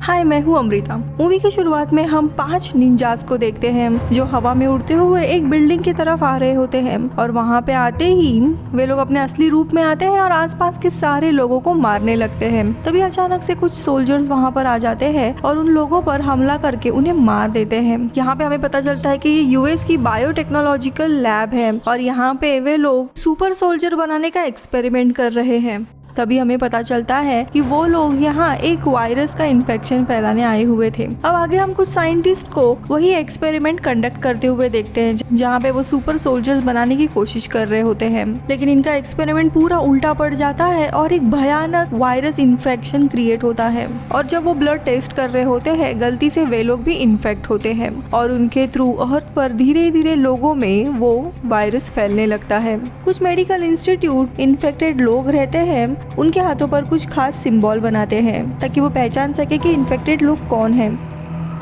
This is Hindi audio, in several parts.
हाय, मैं हूँ अमृता। मूवी की शुरुआत में हम 5 निंजास को देखते हैं जो हवा में उड़ते हुए एक बिल्डिंग की तरफ आ रहे होते हैं और वहाँ पे आते ही वे लोग अपने असली रूप में आते हैं और आसपास के सारे लोगों को मारने लगते हैं। तभी अचानक से कुछ सोल्जर्स वहाँ पर आ जाते हैं और उन लोगों पर हमला करके उन्हें मार देते हैं। यहाँ पे हमें पता चलता है कि ये यूएस की बायोटेक्नोलॉजिकल लैब है और यहाँ पे वे लोग सुपर सोल्जर बनाने का एक्सपेरिमेंट कर रहे हैं। तभी हमें पता चलता है कि वो लोग यहाँ एक वायरस का इन्फेक्शन फैलाने आए हुए थे। अब आगे हम कुछ साइंटिस्ट को वही एक्सपेरिमेंट कंडक्ट करते हुए देखते हैं जहाँ पे वो सुपर सोल्जर्स बनाने की कोशिश कर रहे होते हैं, लेकिन इनका एक्सपेरिमेंट पूरा उल्टा पड़ जाता है और एक भयानक वायरस इन्फेक्शन क्रिएट होता है। और जब वो ब्लड टेस्ट कर रहे होते हैं, गलती से वे लोग भी इन्फेक्ट होते हैं और उनके थ्रू अर्थ पर धीरे धीरे लोगों में वो वायरस फैलने लगता है। कुछ मेडिकल इंस्टीट्यूट इन्फेक्टेड लोग रहते हैं, उनके हाथों पर कुछ खास सिंबल बनाते हैं ताकि वो पहचान सके कि इन्फेक्टेड लोग कौन हैं।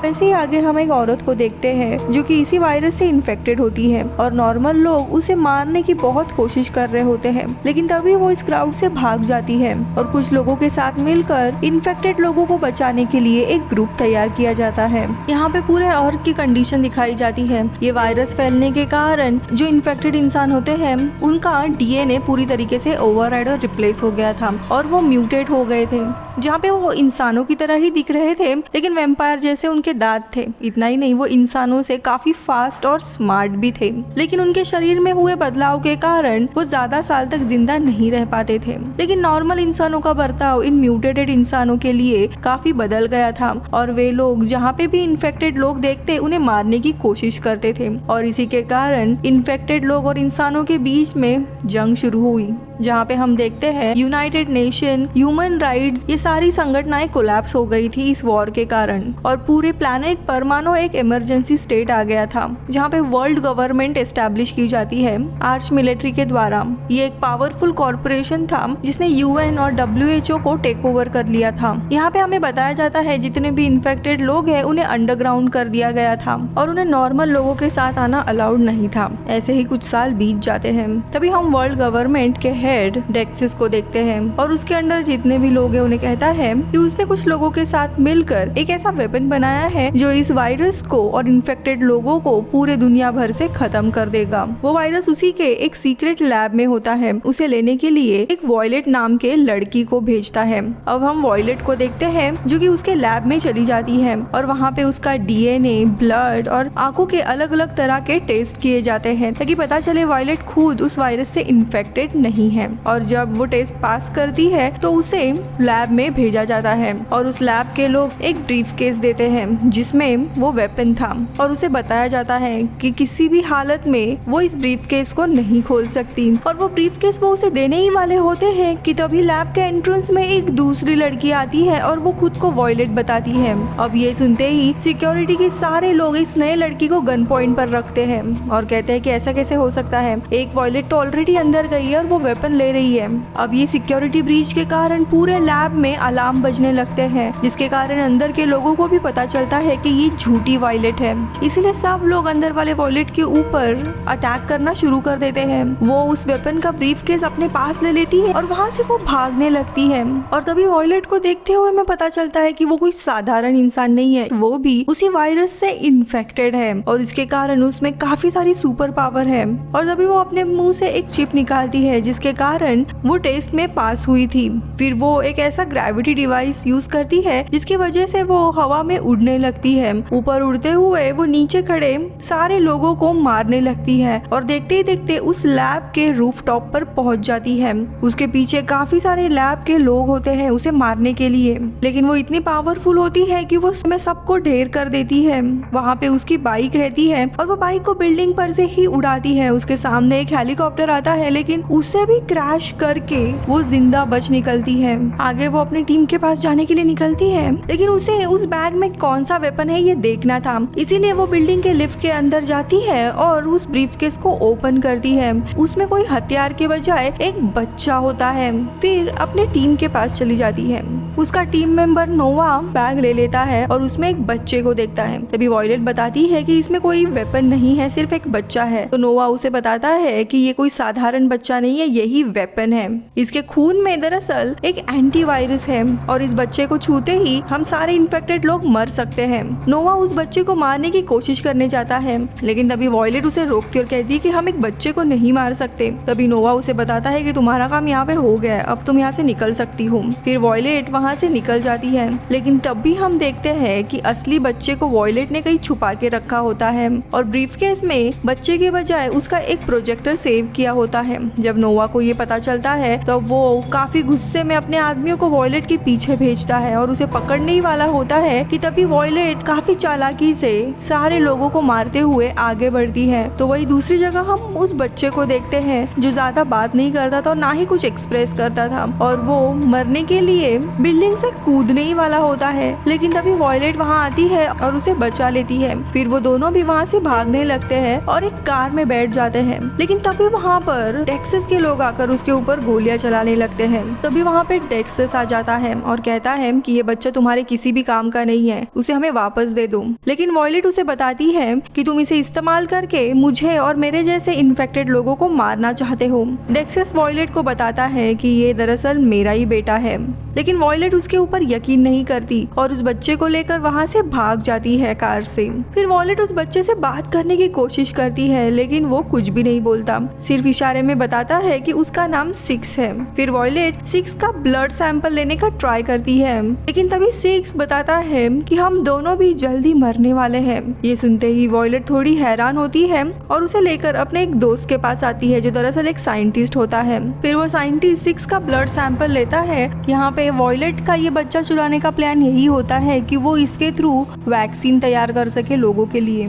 वैसे ही आगे हम एक औरत को देखते हैं जो कि इसी वायरस से इन्फेक्टेड होती है और नॉर्मल लोग उसे मारने की बहुत कोशिश कर रहे होते हैं, लेकिन तभी वो इस क्राउड से भाग जाती है और कुछ लोगों के साथ मिलकर इन्फेक्टेड लोगों को बचाने के लिए एक ग्रुप तैयार किया जाता है। यहाँ पे पूरे अर्थ की कंडीशन दिखाई जाती है। ये वायरस फैलने के कारण जो इन्फेक्टेड इंसान होते हैं उनका डीएनए पूरी तरीके से ओवरराइड और रिप्लेस हो गया था और वो म्यूटेट हो गए थे। जहाँ पे वो इंसानों की तरह ही दिख रहे थे लेकिन वैम्पायर जैसे उनके दांत थे। इतना ही नहीं, वो इंसानों से काफी फास्ट और स्मार्ट भी थे, लेकिन उनके शरीर में हुए बदलाव के कारण वो ज्यादा साल तक जिंदा नहीं रह पाते थे। लेकिन नॉर्मल इंसानों का बर्ताव इन म्यूटेटेड इंसानों के लिए काफी बदल गया था और वे लोग जहाँ पे भी इन्फेक्टेड लोग देखते उन्हें मारने की कोशिश करते थे और इसी के कारण इन्फेक्टेड लोग और इंसानों के बीच में जंग शुरू हुई, जहाँ पे हम देखते हैं यूनाइटेड नेशन, ह्यूमन राइट्स, ये सारी संगठनाएं कोलैप्स हो गई थी इस वॉर के कारण और पूरे प्लैनेट पर मानो एक इमरजेंसी स्टेट आ गया था जहाँ पे वर्ल्ड गवर्नमेंट एस्टैब्लिश की जाती है आर्च मिलिट्री के द्वारा। ये एक पावरफुल कॉर्पोरेशन था जिसने यूएन और WHO को टेक ओवर कर लिया था। यहाँ पे हमें बताया जाता है जितने भी इन्फेक्टेड लोग हैं उन्हें अंडरग्राउंड कर दिया गया था और उन्हें नॉर्मल लोगों के साथ आना अलाउड नहीं था। ऐसे ही कुछ साल बीत जाते हैं। तभी हम वर्ल्ड गवर्नमेंट के हेड डेक्सिस को देखते हैं और उसके अंदर जितने भी लोग हैं उन्हें कहता है कि उसने कुछ लोगों के साथ मिलकर एक ऐसा वेपन बनाया है जो इस वायरस को और इन्फेक्टेड लोगों को पूरे दुनिया भर से खत्म कर देगा। वो वायरस उसी के एक सीक्रेट लैब में होता है। उसे लेने के लिए एक वॉयलेट नाम के लड़की को भेजता है। अब हम वॉयलेट को देखते हैं जो कि उसके लैब में चली जाती है और वहाँ पे उसका डीएनए, ब्लड और आंखों के अलग अलग तरह के टेस्ट किए जाते हैं ताकि पता चले वॉयलेट खुद उस वायरस से इन्फेक्टेड नहीं है। और जब वो टेस्ट पास करती है तो उसे लैब में भेजा जाता है और उस लैब के लोग एक ब्रीफकेस देते हैं जिसमें वो वेपन था और उसे बताया जाता है कि किसी भी हालत में वो इस ब्रीफकेस को नहीं खोल सकती और वो ब्रीफकेस वो उसे देने ही वाले होते हैं कि तभी लैब के एंट्रेंस में एक दूसरी लड़की आती है और वो खुद को वॉयलेट बताती है। अब ये सुनते ही सिक्योरिटी के सारे लोग इस नए लड़की को गन पॉइंट पर रखते हैं और कहते हैं कि ऐसा कैसे हो सकता है, एक वॉयलेट तो ऑलरेडी अंदर गई है और वो वेपन ले रही है। अब ये सिक्योरिटी ब्रीच के कारण पूरे लैब में अलार्म बजने लगते हैं जिसके कारण अंदर के लोगों को भी पता चलता है कि ये झूठी वॉयलेट है। इसलिए सब लोग अंदर वाले वॉयलेट के ऊपर अटैक करना शुरू कर देते हैं। वो उस वेपन का ब्रीफकेस अपने पास ले लेती है और वहाँ से वो भागने लगती है और तभी वॉयलेट को देखते हुए हमें पता चलता है कि वो कोई साधारण इंसान नहीं है, वो भी उसी वायरस से इन्फेक्टेड है और इसके कारण उसमें काफी सारी सुपर पावर है। और तभी वो अपने मुंह से एक चिप निकालती है जिसके कारण वो टेस्ट में पास हुई थी। फिर वो एक ऐसा ग्रेविटी डिवाइस यूज करती है जिसकी वजह से वो हवा में उड़ने लगती है। ऊपर उड़ते हुए वो नीचे खड़े सारे लोगों को मारने लगती है और देखते ही देखते उस लैब के रूफटॉप पर पहुंच जाती है। उसके पीछे काफी सारे लैब के लोग होते हैं उसे मारने के लिए, लेकिन वो इतनी पावरफुल होती है कि वो सबको ढेर कर देती है। वहाँ पे उसकी बाइक रहती है और वो बाइक को बिल्डिंग पर से ही उड़ाती है। उसके सामने एक हेलीकॉप्टर आता है लेकिन उससे भी क्रैश करके वो जिंदा बच निकलती है। आगे वो अपनी टीम के पास जाने के लिए निकलती है लेकिन उसे उस बैग में कौन सा वेपन है ये देखना था, इसीलिए वो बिल्डिंग के लिफ्ट के अंदर जाती है और उस ब्रीफकेस को ओपन करती है। उसमें कोई हथियार के बजाय एक बच्चा होता है। फिर अपने टीम के पास चली जाती है। उसका टीम मेंबर नोवा बैग ले लेता है और उसमें एक बच्चे को देखता है। तभी वॉयलेट बताती है कि इसमें कोई वेपन नहीं है, सिर्फ एक बच्चा है। तो नोवा उसे बताता है कि ये कोई साधारण बच्चा नहीं है, यही वेपन है। इसके खून में दरअसल एक एंटीवायरस है और इस बच्चे को छूते ही हम सारे इन्फेक्टेड लोग मर सकते हैं। नोवा उस बच्चे को मारने की कोशिश करने जाता है, लेकिन तभी वॉयलेट उसे रोकती और कहती है कि हम एक बच्चे को नहीं मार सकते। तभी नोवा उसे बताता है कि तुम्हारा काम यहाँ पे हो गया है, अब तुम यहाँ से निकल सकती हो। फिर वॉयलेट वहाँ से निकल जाती है, लेकिन तब भी हम देखते हैं कि असली बच्चे को वॉयलेट ने कहीं छुपा के रखा होता है और ब्रीफकेस में बच्चे के बजाय उसका एक प्रोजेक्टर सेव किया होता है। जब नोवा को ये पता चलता है तो वो काफी गुस्से में अपने आदमियों को वॉयलेट के पीछे भेजता है और उसे पकड़ने ही वाला होता है कि तभी वॉयलेट काफी चालाकी से सारे लोगों को मारते हुए आगे बढ़ती है। तो वही दूसरी जगह हम उस बच्चे को देखते हैं जो ज्यादा बात नहीं करता था और ना ही कुछ एक्सप्रेस करता था और वो मरने के लिए बिल्डिंग से कूदने ही वाला होता है, लेकिन तभी वॉयलेट वहाँ आती है और उसे बचा लेती है। फिर वो दोनों भी वहाँ से भागने लगते हैं और एक कार में बैठ जाते हैं, लेकिन तभी वहाँ पर टेक्सास के लोग आकर उसके ऊपर गोलियां चलाने लगते हैं। तभी वहाँ पे टेक्सास आ जाता है और कहता है कि ये बच्चा तुम्हारे किसी भी काम का नहीं है, उसे हमें वापस दे दो। लेकिन वॉयलेट उसे बताती है कि तुम इसे इस्तेमाल करके मुझे और मेरे जैसे इन्फेक्टेड लोगों को मारना चाहते हो। टेक्सास वॉयलेट को बताता है कि ये दरअसल मेरा ही बेटा है, लेकिन वॉयलेट उसके ऊपर यकीन नहीं करती और उस बच्चे को लेकर वहाँ से भाग जाती है कार से। फिर वॉयलेट उस बच्चे से बात करने की कोशिश करती है, लेकिन वो कुछ भी नहीं बोलता, सिर्फ इशारे में बताता है कि उसका नाम 6 है। फिर वॉयलेट 6 का ब्लड सैंपल लेने का ट्राई करती है, लेकिन तभी 6 बताता है कि हम दोनों भी जल्दी मरने वाले हैं। ये सुनते ही वॉयलेट थोड़ी हैरान होती है और उसे लेकर अपने एक दोस्त के पास आती है जो दरअसल एक साइंटिस्ट होता है। फिर वो साइंटिस्ट 6 का ब्लड सैंपल लेता है। यहाँ पे वॉयलेट का ये बच्चा चुराने का प्लान यही होता है कि वो इसके थ्रू वैक्सीन तैयार कर सके लोगों के लिए,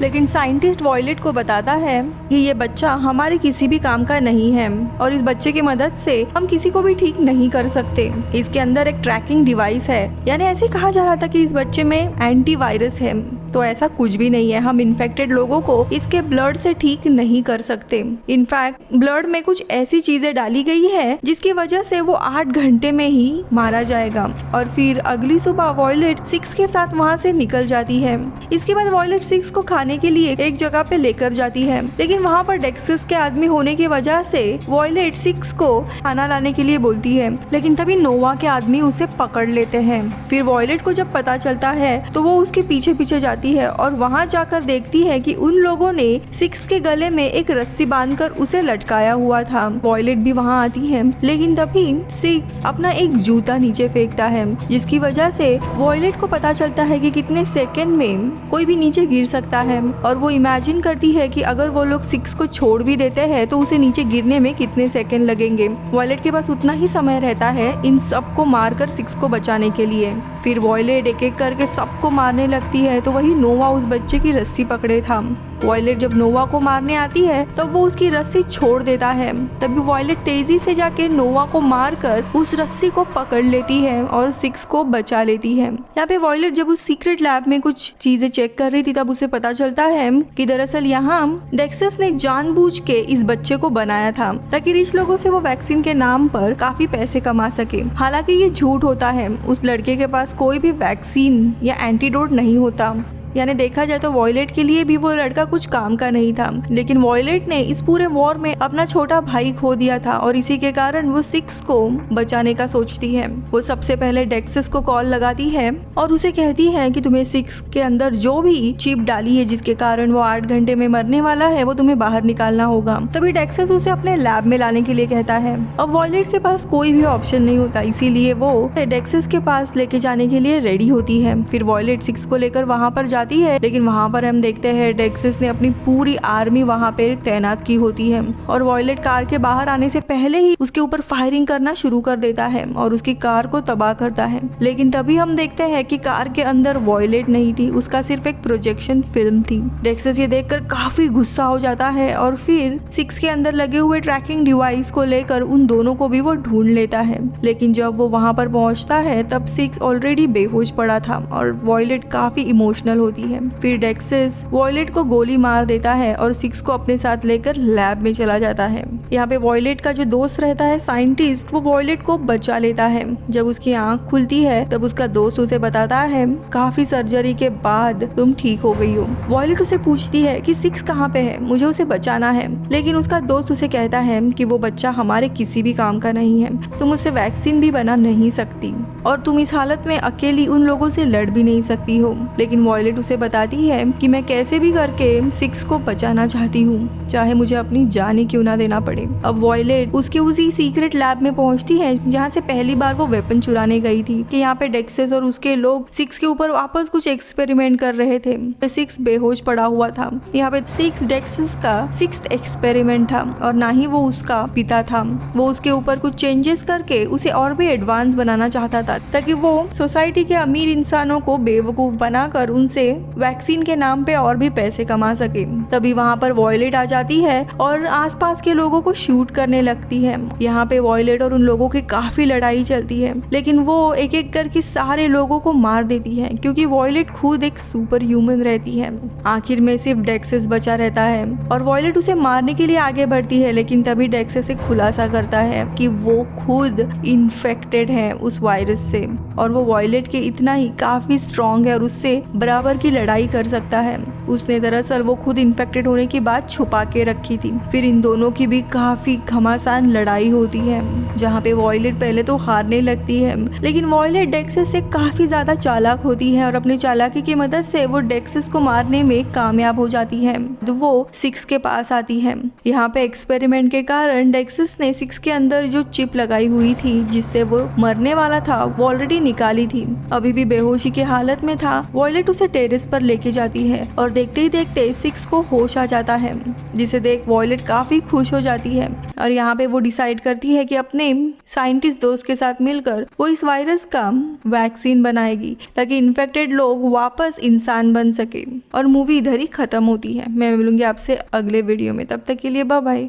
लेकिन साइंटिस्ट वॉयलेट को बताता है कि ये बच्चा हमारे किसी भी काम का नहीं है और इस बच्चे की मदद से हम किसी को भी ठीक नहीं कर सकते। इसके अंदर एक ट्रैकिंग डिवाइस है, यानी ऐसे कहा जा रहा था कि इस बच्चे में एंटीवायरस है, तो ऐसा कुछ भी नहीं है। हम इन्फेक्टेड लोगों को इसके ब्लड से ठीक नहीं कर सकते। इनफैक्ट ब्लड में कुछ ऐसी चीजें डाली गई है जिसकी वजह से वो 8 घंटे में ही मारा जाएगा। और फिर अगली सुबह वॉयलेट 6 के साथ वहाँ से निकल जाती है। इसके बाद वॉयलेट 6 को खाने के लिए एक जगह पे लेकर जाती है, लेकिन वहाँ पर टेक्सास के आदमी होने की वजह से वॉयलेट 6 को खाना लाने के लिए बोलती है, लेकिन तभी नोवा के आदमी उसे पकड़ लेते हैं। फिर वॉयलेट को जब पता चलता है तो वो उसके पीछे पीछे जाती है और वहाँ जाकर देखती है कि उन लोगों ने 6 के गले में एक रस्सी बांधकर उसे लटकाया हुआ था। वॉयलेट भी वहाँ आती है, लेकिन तभी 6 अपना एक जूता नीचे फेंकता है, जिसकी वजह से वॉयलेट को पता चलता है कि कितने सेकंड में कोई भी नीचे गिर सकता है और वो इमेजिन करती है कि अगर वो लोग 6 को छोड़ भी देते हैं तो उसे नीचे गिरने में कितने सेकंड लगेंगे। वॉयलेट के पास उतना ही समय रहता है इन सबको मारकर 6 को बचाने के लिए। फिर वॉयलेट एक एक करके सबको मारने लगती है, तो वही नोवा उस बच्चे की रस्सी पकड़े था। वॉयलेट जब नोवा को मारने आती है तब वो उसकी रस्सी छोड़ देता है। तभी वॉयलेट तेजी से जाके नोवा को मारकर उस रस्सी को पकड़ लेती है और 6 को बचा लेती है। यहाँ पे वॉयलेट जब उस सीक्रेट लैब में कुछ चीजें चेक कर रही थी तब उसे पता चलता है कि दरअसल यहाँ टेक्सास ने जानबूझ के इस बच्चे को बनाया था ताकि रिच लोगों से वो वैक्सीन के नाम पर काफी पैसे कमा सके। हालांकि ये झूठ होता है, उस लड़के के पास कोई भी वैक्सीन या एंटीडोट नहीं होता। यानी देखा जाए तो वॉयलेट के लिए भी वो लड़का कुछ काम का नहीं था, लेकिन वॉयलेट ने इस पूरे वॉर में अपना छोटा भाई खो दिया था और इसी के कारण वो 6 को बचाने का सोचती है। वो सबसे पहले टेक्सास को कॉल लगाती है और उसे कहती है कि तुम्हें 6 के अंदर जो भी चिप डाली है जिसके कारण वो 8 घंटे में मरने वाला है वो तुम्हें बाहर निकालना होगा। तभी टेक्सास उसे अपने लैब में लाने के लिए कहता है। अब वॉयलेट के पास कोई भी ऑप्शन नहीं होता, इसीलिए वो टेक्सास के पास लेके जाने के लिए रेडी होती है। फिर वॉयलेट 6 को लेकर वहाँ पर जाती है, लेकिन वहाँ पर हम देखते हैं टेक्सास ने अपनी पूरी आर्मी वहाँ पे तैनात की होती है और वॉयलेट कार के बाहर आने से पहले ही उसके ऊपर फायरिंग करना शुरू कर देता है और उसकी कार को तबाह करता है। लेकिन तभी हम देखते हैं कि कार के अंदर वॉयलेट नहीं थी, उसका सिर्फ एक प्रोजेक्शन फिल्म थी। टेक्सास ये देखकर काफी गुस्सा हो जाता है और फिर 6 के अंदर लगे हुए ट्रैकिंग डिवाइस को लेकर उन दोनों को भी वो ढूंढ लेता है। लेकिन जब वो वहाँ पर पहुँचता है तब 6 ऑलरेडी बेहोश पड़ा था और वॉयलेट काफी इमोशनल होती होती है। फिर डेक्सिस वॉयलेट को गोली मार देता है और सिक्स को अपने साथ लेकर लैब में चला जाता है। यहाँ पे वॉयलेट का जो दोस्त रहता है साइंटिस्ट, वो वॉयलेट को बचा लेता है। जब उसकी आंख खुलती है तब उसका दोस्त उसे बताता है काफी सर्जरी के बाद तुम ठीक हो गई हो। वॉयलेट उसे पूछती है कि सिक्स कहाँ पे है, मुझे उसे बचाना है, लेकिन उसका दोस्त उसे कहता है कि वो बच्चा हमारे किसी भी काम का नहीं है, तुम उससे वैक्सीन भी बना नहीं सकती और तुम इस हालत में अकेली उन लोगों से लड़ भी नहीं सकती हो। लेकिन वॉयलेट उसे बताती है कि मैं कैसे भी करके सिक्स को बचाना चाहती हूँ, चाहे मुझे अपनी जान ही क्यों ना देना पड़े। अब वॉयलेट उसके उसी सीक्रेट लैब में पहुंचती है जहाँ से पहली बार वो वेपन चुराने गई थी कि यहाँ पे डेक्सिस और उसके लोग सिक्स के ऊपर वापस कुछ एक्सपेरिमेंट कर रहे थे। सिक्स बेहोश पड़ा हुआ था। यहाँ पे सिक्स डेक्सिस का 6th एक्सपेरिमेंट था और ना ही वो उसका पिता था। वो उसके ऊपर कुछ चेंजेस करके उसे और भी एडवांस बनाना चाहता था ताकि वो सोसाइटी के अमीर इंसानों को बेवकूफ बनाकर उनसे वैक्सीन के नाम पे और भी पैसे कमा सके। तभी वहाँ पर वॉयलेट आ जाती है और आसपास के लोगों को शूट करने लगती है। यहाँ पे वॉयलेट और उन लोगों की काफी लड़ाई चलती है, लेकिन वो एक एक करके सारे लोगों को मार देती है क्योंकि वॉयलेट खुद एक सुपर ह्यूमन रहती है। आखिर में सिर्फ डेक्सिस बचा रहता है और वॉयलेट उसे मारने के लिए आगे बढ़ती है, लेकिन तभी डेक्सिस एक खुलासा करता है कि वो खुद इन्फेक्टेड है उस वायरस से और वो वॉयलेट के इतना ही काफी स्ट्रॉन्ग है और उससे बराबर की लड़ाई कर सकता है। उसने दरअसल वो खुद इन्फेक्टेड होने की बात छुपा के रखी थी। फिर इन दोनों की भी काफी घमासान लड़ाई होती है जहाँ पे वॉयलेट पहले तो हारने लगती है, लेकिन वॉयलेट डेक्सिस से काफी ज्यादा चालाक होती है और अपनी चालाकी की मदद से वो डेक्सिस को मारने में कामयाब हो जाती है। तो वो सिक्स के पास आती है। यहाँ पे एक्सपेरिमेंट के कारण डेक्सिस ने सिक्स के अंदर जो चिप लगाई हुई थी जिससे वो मरने वाला था वो ऑलरेडी निकाली थी। अभी भी बेहोशी की हालत में था। वॉयलेट उसे टेरेस पर लेके जाती है और देखते ही देखते सिक्स को होश आ जाता है, जिसे देख वॉयलेट काफी खुश हो जाती है और यहाँ पे वो डिसाइड करती है कि अपने साइंटिस्ट दोस्त के साथ मिलकर वो इस वायरस का वैक्सीन बनाएगी ताकि इन्फेक्टेड लोग वापस इंसान बन सके। और मूवी इधर ही खत्म होती है। मैं मिलूंगी आपसे अगले वीडियो में, तब तक के लिए बाय बाय।